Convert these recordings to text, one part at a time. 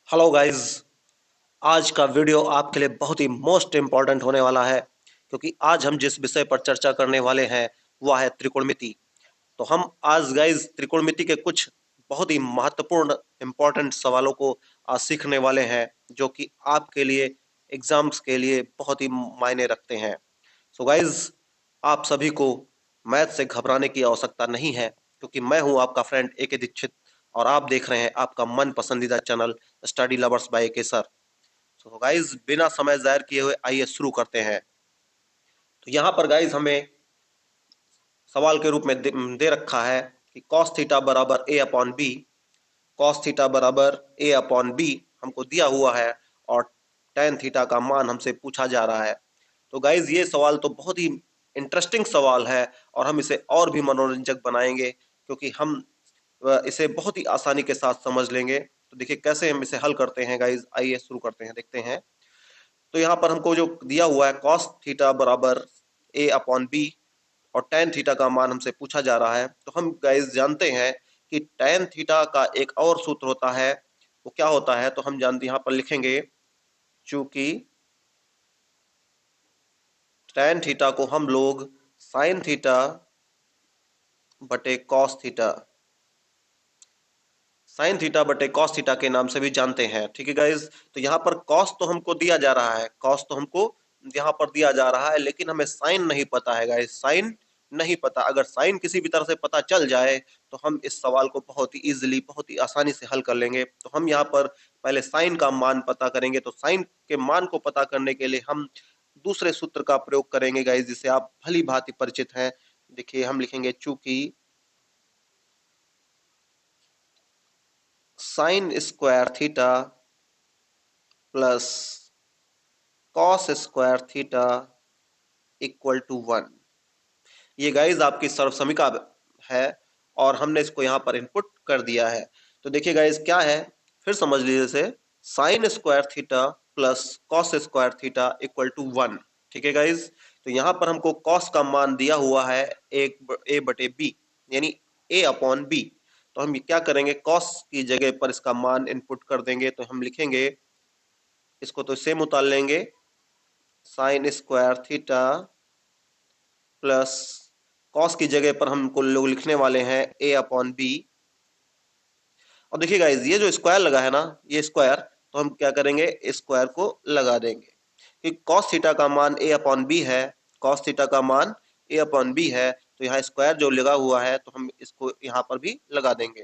Hello guys. आज का video आपके लिए बहुत ही मोस्ट इम्पॉर्टेंट होने वाला है क्योंकि आज हम जिस विषय पर चर्चा करने वाले हैं वह है त्रिकोणमिति। तो हम आज गाइस त्रिकोणमिति के कुछ बहुत ही महत्वपूर्ण इम्पॉर्टेंट सवालों को आज सीखने वाले हैं जो कि आपके लिए एग्जाम्स के लिए बहुत ही मायने रखते हैं। सो गाइस, आप सभी को मैथ से घबराने की आवश्यकता नहीं है क्योंकि मैं हूं आपका फ्रेंड ए के दीक्षित और आप देख रहे हैं आपका मन पसंदीदा चैनल स्टडी लवर्स बाय ए के सर। तो गाइस, बिना समय जाहिर किए हुए आइए शुरू करते हैं। तो यहाँ पर गाइस हमें सवाल के रूप में दे रखा है कि cos थीटा बराबर a upon B. cos theta बराबर a अपॉन बी हमको दिया हुआ है और tan थीटा का मान हमसे पूछा जा रहा है। तो गाइज ये सवाल तो बहुत ही इंटरेस्टिंग सवाल है और हम इसे और भी मनोरंजक बनाएंगे क्योंकि हम इसे बहुत ही आसानी के साथ समझ लेंगे। तो देखिए कैसे हम इसे हल करते हैं गाइज, आइए शुरू करते हैं, देखते हैं। तो यहाँ पर हमको जो दिया हुआ है cos थीटा बराबर a अपॉन बी और tan थीटा का मान हमसे पूछा जा रहा है। तो हम गाइज जानते हैं कि tan थीटा का एक और सूत्र होता है, वो क्या होता है तो हम जानते, यहाँ पर लिखेंगे चूंकि tan थीटा को हम लोग sin थीटा बटे cos थीटा, साइन थीटा बटे कॉस थीटा के नाम से भी जानते हैं। ठीक है गाइज, तो यहाँ पर कॉस तो हमको दिया जा रहा है, कॉस तो हमको यहाँ पर दिया जा रहा है, लेकिन हमें साइन नहीं पता है गाइज, साइन नहीं पता। अगर साइन किसी भी तरह से पता चल जाए तो हम इस सवाल को बहुत ही इजीली, बहुत ही आसानी से हल कर लेंगे। तो हम यहाँ पर पहले साइन का मान पता करेंगे। तो साइन के मान को पता करने के लिए हम दूसरे सूत्र का प्रयोग करेंगे गाइज, जिसे आप भली भांति परिचित हैं। देखिए हम लिखेंगे चूंकि sine square theta plus cos square theta equal to 1। ये गाइज आपकी सर्वसमीका है और हमने इसको यहाँ पर इनपुट कर दिया है। तो देखिए गाइज क्या है, फिर समझ लीजिए इसे, sine square theta plus cos square theta equal to 1। ठीक है गाइज, तो यहाँ पर हमको कॉस का मान दिया हुआ है एक ए बटे बी, यानी ए अपॉन बी। तो हम क्या करेंगे, कॉस की जगह पर इसका मान इनपुट कर देंगे। तो हम लिखेंगे इसको, तो सेम उतार लेंगे, sign square theta plus cos की जगह पर हमको लोग लिखने वाले हैं ए अपॉन बी। और देखिए गाइज ये जो स्क्वायर लगा है ना, ये स्क्वायर, तो हम क्या करेंगे, स्क्वायर को लगा देंगे कि कॉस थीटा का मान ए अपॉन बी है, कॉस थीटा का मान ए अपॉन बी है। तो यहाँ स्क्वायर जो लगा हुआ है तो हम इसको यहाँ पर भी लगा देंगे,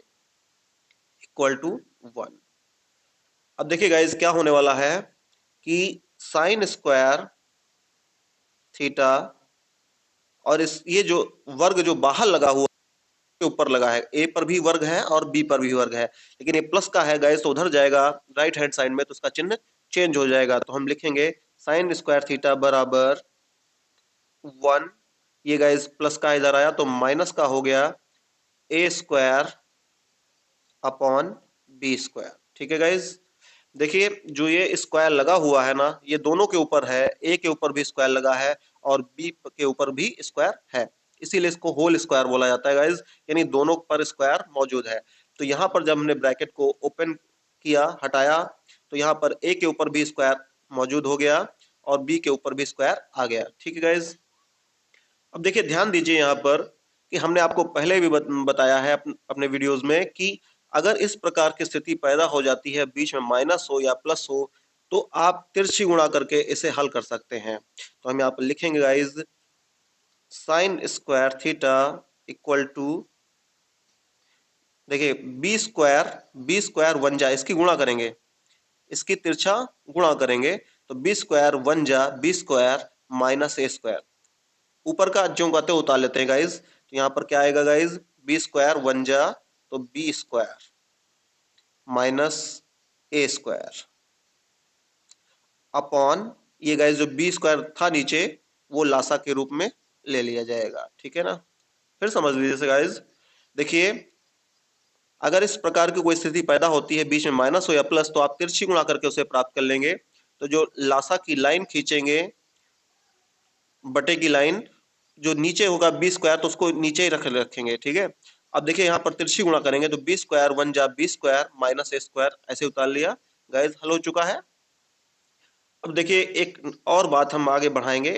इक्वल टू 1। अब देखिए गाइज क्या होने वाला है कि साइन स्क्वायर थीटा और इस ये जो वर्ग जो बाहर लगा हुआ के ऊपर लगा है, ए पर भी वर्ग है और बी पर भी वर्ग है, लेकिन ये प्लस का है गाइस तो उधर जाएगा राइट हैंड साइड में, तो उसका चिन्ह चेंज हो जाएगा। तो हम लिखेंगे साइन स्क्वायर थीटा बराबर 1। ये गाइस प्लस का इधर आया तो माइनस का हो गया ए स्क्वायर अपॉन बी स्क्वायर। ठीक है गाइस, देखिए जो ये स्क्वायर लगा हुआ है ना, ये दोनों के ऊपर है, ए के ऊपर भी स्क्वायर लगा है और बी के ऊपर भी स्क्वायर है, इसीलिए इसको होल स्क्वायर बोला जाता है गाइज, यानी दोनों पर स्क्वायर मौजूद है। तो यहाँ पर जब हमने ब्रैकेट को ओपन किया, हटाया, तो यहाँ पर ए के ऊपर भी स्क्वायर मौजूद हो गया और बी के ऊपर भी स्क्वायर आ गया। ठीक है गाइज, अब देखिए ध्यान दीजिए यहाँ पर कि हमने आपको पहले भी बताया है अपने वीडियोस में कि अगर इस प्रकार की स्थिति पैदा हो जाती है, बीच में माइनस हो या प्लस हो, तो आप तिरछी गुणा करके इसे हल कर सकते हैं। तो हम यहाँ पर लिखेंगे guys sine square theta equal to, देखिए बी स्क्वायर वन जा, इसकी गुणा करेंगे, इसकी तिरछा गुणा करेंगे, तो बी स्क्वायर वन जा B square minus A square, ऊपर का जो कहते उतार लेते हैं गाइज। तो यहाँ पर क्या आएगा गाइज, बी स्क्वायर वन जा तो B square minus A square upon, ये गाइज जो बी स्क्वायर था नीचे वो लासा के रूप में ले लिया जाएगा। ठीक है ना, फिर समझ लीजिए गाइज, देखिए अगर इस प्रकार की कोई स्थिति पैदा होती है, बीच में माइनस हो या प्लस, तो आप तिरछी गुणा करके उसे प्राप्त कर लेंगे। तो जो लासा की लाइन खींचेंगे, बटे की लाइन जो नीचे होगा बी स्क्वायर, तो उसको नीचे ही रखेंगे। ठीक है, अब देखिए यहाँ पर तिरछी गुणा करेंगे तो बी स्क्वायर वन जा B square minus A square, ऐसे उतार लिया, गाइस हल हो चुका है। अब देखिए एक और बात हम आगे बढ़ाएंगे,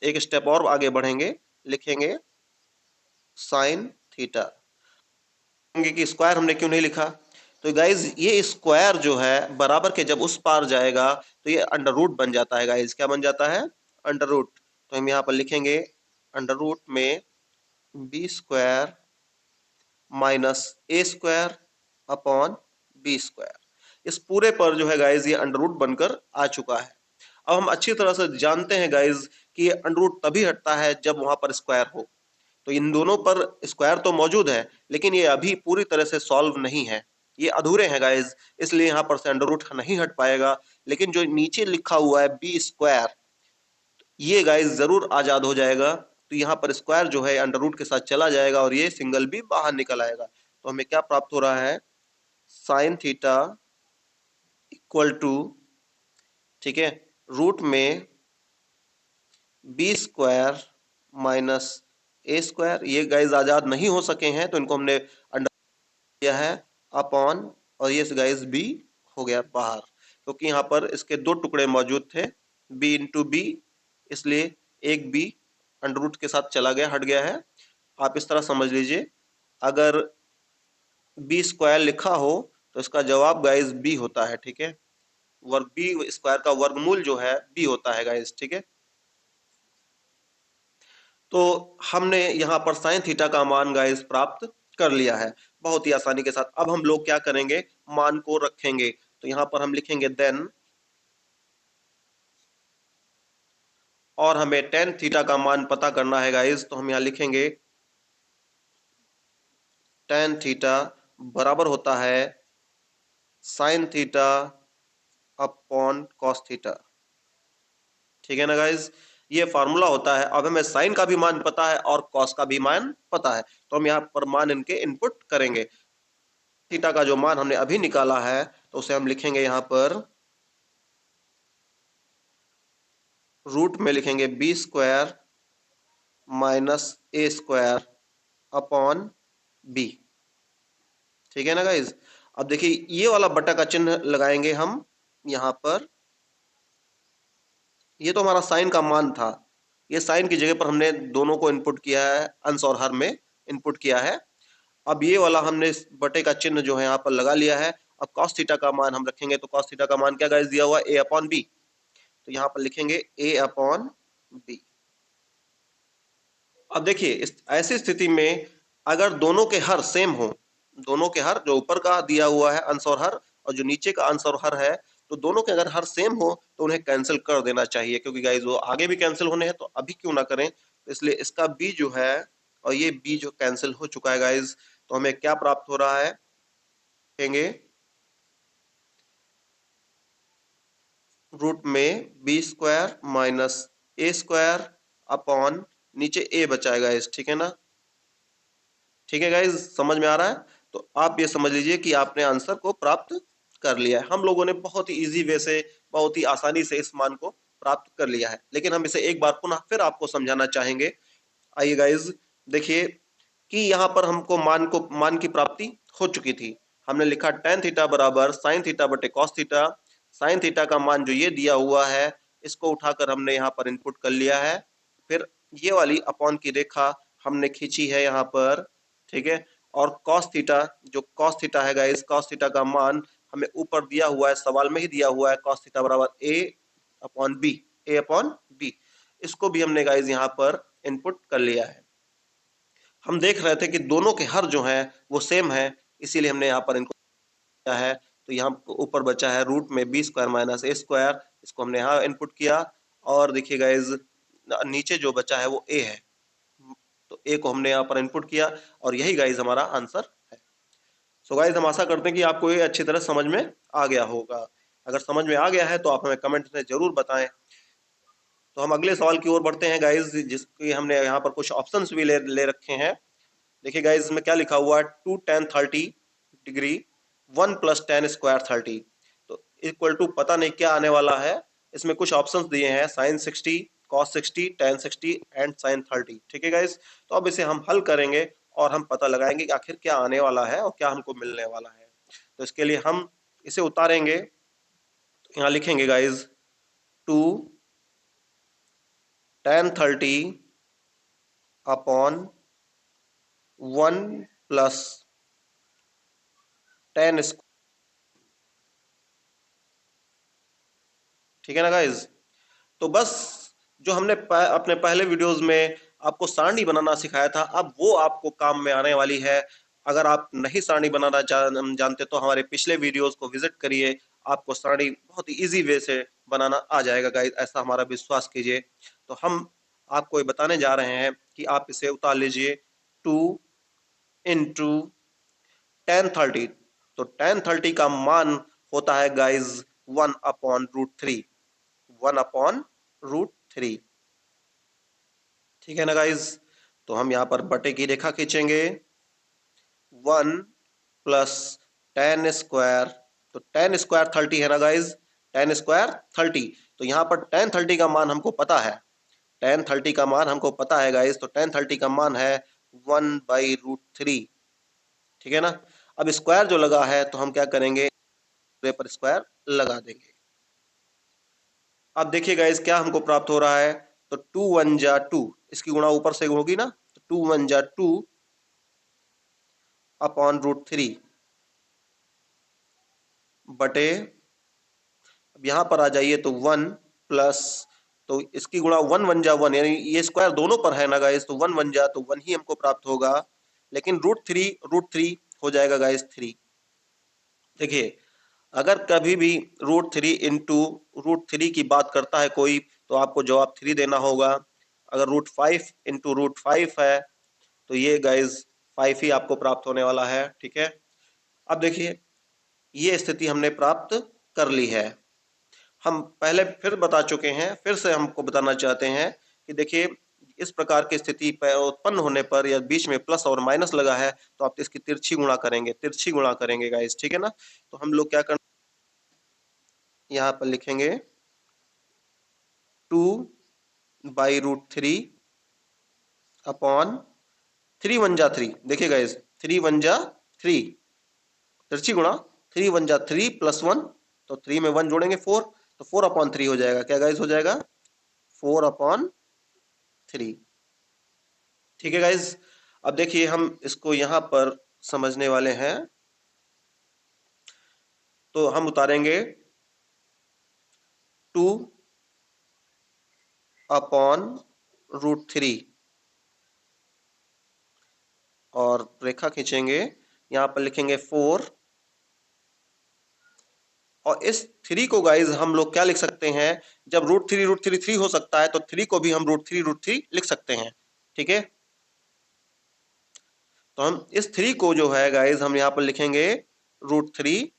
एक स्टेप और आगे बढ़ेंगे, लिखेंगे साइन थीटा। कि स्क्वायर हमने क्यों नहीं लिखा, तो गाइज ये स्क्वायर जो है बराबर के जब उस पार जाएगा तो ये अंडर रूट बन जाता है गाइज। क्या बन जाता है, अंडर रूट। तो हम यहाँ पर लिखेंगे अंडर रूट में B square minus A square upon B square. इस पूरे पर जो है गाइज ये अंडर रूट बनकर आ चुका है। अब हम अच्छी तरह से जानते हैं गाइज कि ये अंडर रूट तभी हटता है जब वहां पर स्क्वायर हो। तो इन दोनों पर स्क्वायर तो मौजूद है लेकिन ये अभी पूरी तरह से सॉल्व नहीं है, ये अधूरे हैं गाइज, इसलिए यहाँ पर से अंडर रूट नहीं हट पाएगा। लेकिन जो नीचे लिखा हुआ है बी स्क्वायर, ये गाइज जरूर आजाद हो जाएगा। तो यहाँ पर स्क्वायर जो है अंडर रूट के साथ चला जाएगा और ये सिंगल भी बाहर निकल आएगा। तो हमें क्या प्राप्त हो रहा है, साइन थीटा इक्वल टू, ठीक है, रूट में B square minus A square. ये गाइज आजाद नहीं हो सके हैं तो इनको हमने अंडर किया है अपॉन, और ये गाइज बी हो गया बाहर, क्योंकि यहाँ पर इसके दो टुकड़े मौजूद थे बी इंटू बी, इसलिए एक बी अंडर रूट के साथ चला गया, हट गया है। आप इस तरह समझ लीजिए, अगर बी स्क्वायर लिखा हो तो इसका जवाब गाइज बी होता है, ठीक है। वर्ग बी स्क्वायर का वर्गमूल जो है बी होता है गाइज, ठीक है। तो हमने यहाँ पर साइन थीटा का मान गाइस प्राप्त कर लिया है बहुत ही आसानी के साथ। अब हम लोग क्या करेंगे, मान को रखेंगे। तो यहाँ पर हम लिखेंगे देन, और हमें टेन थीटा का मान पता करना है गाइस। तो हम यहाँ लिखेंगे टेन थीटा बराबर होता है sine theta upon cos theta, ठीक है ना गाइज। ये फार्मूला होता है। अब हमें साइन का भी मान पता है और कॉस का भी मान पता है, तो हम यहाँ पर मान इनके इनपुट करेंगे। थीटा का जो मान हमने अभी निकाला है तो उसे हम लिखेंगे यहाँ पर रूट में लिखेंगे B square minus A square upon B, ठीक है ना गाइज। अब देखिए ये वाला बटा का चिन्ह लगाएंगे हम यहाँ पर, ये तो हमारा साइन का मान था, ये साइन की जगह पर हमने दोनों को इनपुट किया है, अंश और हर में इनपुट किया है। अब ये वाला हमने इस बटे का चिन्ह जो है यहाँ पर लगा लिया है। अब कॉस थीटा का मान हम रखेंगे, तो कॉस थीटा का मान क्या गाइस दिया हुआ है, ए अपॉन बी। तो यहाँ पर लिखेंगे ए अपॉन बी। अब देखिए इस ऐसी स्थिति में अगर दोनों के हर सेम हो, दोनों के हर जो ऊपर का दिया हुआ है अंश और हर, और जो नीचे का अंश और हर है, तो दोनों के अगर हर सेम हो तो उन्हें कैंसिल कर देना चाहिए, क्योंकि गाइज वो आगे भी कैंसिल होने हैं तो अभी क्यों ना करें। तो इसलिए इसका बी जो है और ये बी जो कैंसिल हो चुका है गाइज, तो हमें क्या प्राप्त हो रहा है, कहेंगे रूट में B square minus A square upon नीचे ए बचाएगा इस, ठीक है ना। ठीक है गाइज, समझ में आ रहा है। तो आप ये समझ लीजिए कि आपने आंसर को प्राप्त कर लिया है। हम लोगों ने बहुत ही इजी वे से, बहुत ही आसानी से इस मान को प्राप्त कर लिया है, लेकिन हम इसे एक बार पुनः फिर आपको समझाना चाहेंगे। आइए गाइज देखिए कि यहाँ पर हमको मान की प्राप्ति हो चुकी थी। हमने लिखा टेन थीटा बराबर साइन थीटा बटे कॉस थीटा। साइन थीटा का मान जो ये दिया हुआ है इसको उठाकर हमने यहाँ पर इनपुट कर लिया है। फिर ये वाली अपॉन की रेखा हमने खींची है यहाँ पर, ठीक है। और कॉस थीटा, जो कॉस थीटा है गाइस, कॉस थीटा का मान हमें ऊपर दिया हुआ है, सवाल में ही दिया हुआ है, कॉस थीटा बराबर ए अपॉन बी, ए अपॉन बी। इसको भी हमने गाइस यहाँ पर इनपुट कर लिया है। हम देख रहे थे कि दोनों के हर जो है वो सेम है, इसीलिए हमने यहाँ पर इनको किया है। तो यहाँ ऊपर बचा है रूट में B square minus A square, इसको हमने यहाँ इनपुट किया। और देखिए गाइज नीचे जो बचा है वो ए है, तो ए को हमने यहाँ पर इनपुट किया और यही गाइज हमारा आंसर है। सो गाइज हम आशा करते हैं कि आपको ये अच्छी तरह समझ में आ गया होगा। अगर समझ में आ गया है तो आप हमें कमेंट में जरूर बताएं। तो हम अगले सवाल की ओर बढ़ते हैं गाइज, जिसकी हमने यहाँ पर कुछ ऑप्शंस भी ले रखे हैं। देखिए गाइज इसमें क्या लिखा हुआ है, 2 tan 30 डिग्री 1 + tan² 30, तो इक्वल टू पता नहीं क्या आने वाला है। इसमें कुछ ऑप्शंस दिए हैं, sine 60, cos 60, tan 60 and sine 30, ठीक है गाइज। तो अब इसे हम हल करेंगे और हम पता लगाएंगे कि आखिर क्या आने वाला है और क्या हमको मिलने वाला है। तो इसके लिए हम इसे उतारेंगे यहां लिखेंगे guys 2 tan 30 upon 1 plus tan square. ठीक है ना गाइज। तो बस जो हमने अपने पहले वीडियोस में आपको सारणी बनाना सिखाया था, अब वो आपको काम में आने वाली है। अगर आप नहीं सारणी बनाना जानते तो हमारे पिछले वीडियोस को विजिट करिए, आपको सारणी बहुत ही इजी वे से बनाना आ जाएगा गाइस, ऐसा हमारा विश्वास कीजिए। तो हम आपको ये बताने जा रहे हैं कि आप इसे उतार लीजिए 2 इंटू tan 30। तो tan 30 का मान होता है गाइज 1/√3, 1/√3। ठीक है ना गाइज। तो हम यहाँ पर बटे की रेखा खींचेंगे 1 प्लस tan स्क्वायर। तो tan स्क्वायर 30 है ना गाइज, tan स्क्वायर 30। तो यहाँ पर tan 30 का मान हमको पता है, tan 30 का मान हमको पता है गाइज। तो tan 30 का मान है 1/√3। ठीक है ना। अब स्क्वायर जो लगा है तो हम क्या करेंगे, पूरे पर स्क्वायर लगा देंगे। अब देखिए गाइस क्या हमको प्राप्त हो रहा है। तो 2 1 जा 2, इसकी गुणा ऊपर से होगी ना, तो 2 1 जा 2 अपॉन √3 बटे, अब यहाँ पर आ जाइए तो 1 प्लस, तो इसकी गुणा 1 1 जा 1, यानी ये स्क्वायर दोनों पर है ना गाइस, तो 1 1 जा तो 1 ही हमको प्राप्त होगा। लेकिन √3 हो जाएगा गाइस 3। देखिए अगर कभी भी √3 की बात करता है कोई, तो आपको जवाब 3 देना होगा। अगर √5 है तो ये गाइज 5 ही आपको प्राप्त होने वाला है। ठीक है। अब देखिए ये स्थिति हमने प्राप्त कर ली है। हम पहले फिर बता चुके हैं, फिर से हमको बताना चाहते हैं कि देखिए इस प्रकार की स्थिति पर उत्पन्न होने पर या बीच में प्लस और माइनस लगा है तो आप इसकी तिरछी गुणा करेंगे गाइस। ठीक है ना। तो हम लोग क्या करना, यहाँ पर लिखेंगे 2/√3 अपॉन 3 1 जा 3। देखिए गाइस 3 1 जा 3, तिरछी गुणा 3 1 जा 3 +1, तो 3 में 1 जोड़ेंगे 4, तो 4/3 हो जाएगा। क्या गाइस हो जाएगा 4/3। ठीक है गाइस। अब देखिए हम इसको यहां पर समझने वाले हैं, तो हम उतारेंगे 2/√3 और रेखा खींचेंगे, यहां पर लिखेंगे 4। और इस 3 को गाइज हम लोग क्या लिख सकते हैं, जब √3 हो सकता है तो 3 को भी हम √3 लिख सकते हैं। ठीक है। तो हम इस 3 को जो है गाइज हम यहाँ पर लिखेंगे √3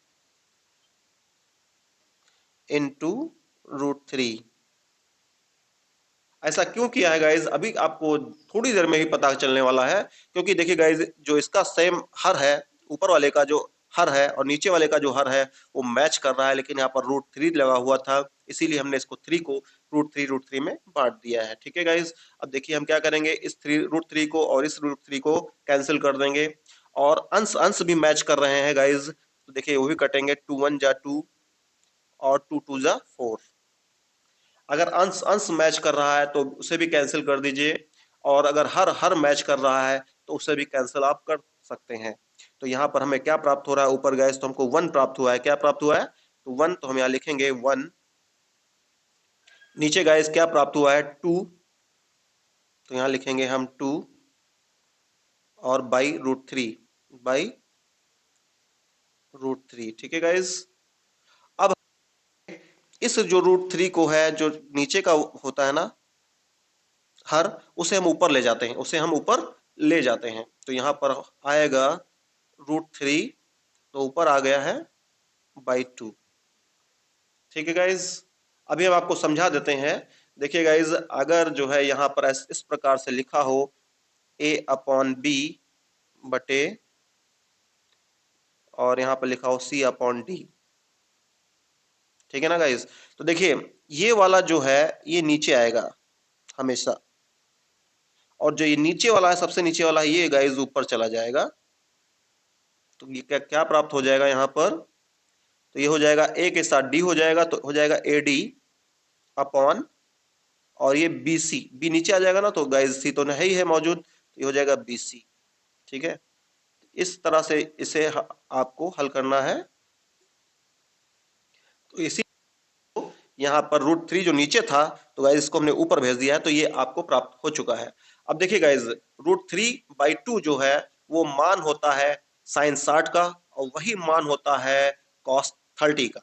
इंटू √3। ऐसा क्यों किया है गाइज, अभी आपको थोड़ी देर में ही पता चलने वाला है। क्योंकि देखिए गाइज जो इसका सेम हर है, ऊपर वाले का जो हर है और नीचे वाले का जो हर है वो मैच कर रहा है, लेकिन यहाँ पर √3 लगा हुआ था, इसीलिए हमने इसको 3 को √3 में बांट दिया है। ठीक है गाइज। अब देखिए हम क्या करेंगे, इस √3 को और इस √3 को कैंसिल कर देंगे, और अंश अंश भी मैच कर रहे हैं गाइज। तो देखिए वो भी कटेंगे, 2 1 जा 2 और 2 2 जा 4। अगर अंश अंश मैच कर रहा है तो उसे भी कैंसिल कर दीजिए, और अगर हर हर मैच कर रहा है तो उसे भी कैंसिल आप कर सकते हैं। तो यहाँ पर हमें क्या प्राप्त हो रहा है, ऊपर गए तो हमको 1 प्राप्त हुआ है। क्या प्राप्त हुआ है, तो 1, तो हम यहाँ लिखेंगे 1। नीचे गाइस क्या प्राप्त हुआ है, 2, तो यहाँ लिखेंगे हम 2 और बाई √3। ठीक है गाइस। अब इस जो √3 को है, जो नीचे का होता है ना हर, उसे हम ऊपर ले जाते हैं, तो यहाँ पर आएगा √3, तो ऊपर आ गया है बाई 2। ठीक है गाइज। अभी हम आपको समझा देते हैं। देखिए गाइज अगर जो है यहाँ पर इस प्रकार से लिखा हो A/B बटे, और यहाँ पर लिखा हो C/D। ठीक है ना गाइज। तो देखिए ये वाला जो है ये नीचे आएगा हमेशा, और जो ये नीचे वाला है, सबसे नीचे वाला है, ये गाइज ऊपर चला जाएगा। तो ये क्या क्या प्राप्त हो जाएगा यहाँ पर, तो ये हो जाएगा ए के साथ डी हो जाएगा, तो हो जाएगा ए डी अपॉन, और ये बी सी, बी नीचे आ जाएगा ना, तो गाइस सी तो नहीं है मौजूद, तो ये हो जाएगा बी सी। ठीक है, इस तरह से इसे आपको हल करना है। तो इसी यहाँ पर √3 जो नीचे था, तो गाइज इसको हमने ऊपर भेज दिया है, तो ये आपको प्राप्त हो चुका है। अब देखिए गाइज, √3/2 जो है वो मान होता है sin 60 का, और वही मान होता है cos 30 का।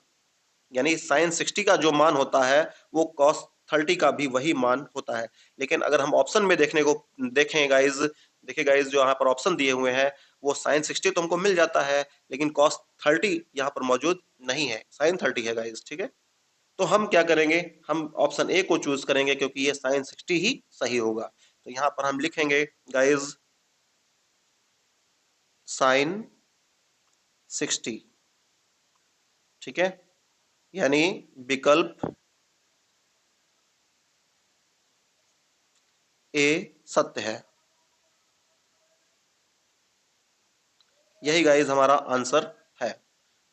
यानी sin 60 का जो मान होता है वो cos 30 का भी वही मान होता है। लेकिन अगर हम ऑप्शन में देखने को देखें गाइज, देखिए गाइज जो यहाँ पर ऑप्शन दिए हुए हैं वो sin 60 तो हमको मिल जाता है, लेकिन cos 30 यहाँ पर मौजूद नहीं है, sin 30 है गाइज। ठीक है, तो हम क्या करेंगे, हम ऑप्शन ए को चूज करेंगे क्योंकि ये sin 60 ही सही होगा। तो यहां पर हम लिखेंगे गाइज sin 60। ठीक है, यानी विकल्प ए सत्य है। यही गाइज हमारा आंसर है।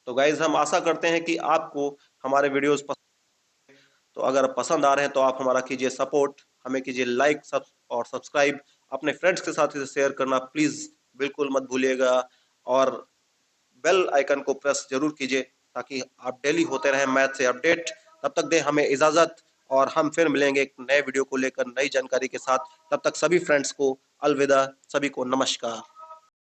तो गाइज हम आशा करते हैं कि आपको हमारे वीडियोस पसंद, तो अगर पसंद आ रहे हैं तो आप हमारा कीजिए सपोर्ट, हमें कीजिए लाइक सब और सब्सक्राइब, अपने फ्रेंड्स के साथ इसे शेयर करना प्लीज बिल्कुल मत भूलिएगा, और बेल आइकन को प्रेस जरूर कीजिए ताकि आप डेली होते रहे मैथ से अपडेट। तब तक दें हमें इजाजत, और हम फिर मिलेंगे एक नए वीडियो को लेकर नई जानकारी के साथ। तब तक सभी फ्रेंड्स को अलविदा, सभी को नमस्कार।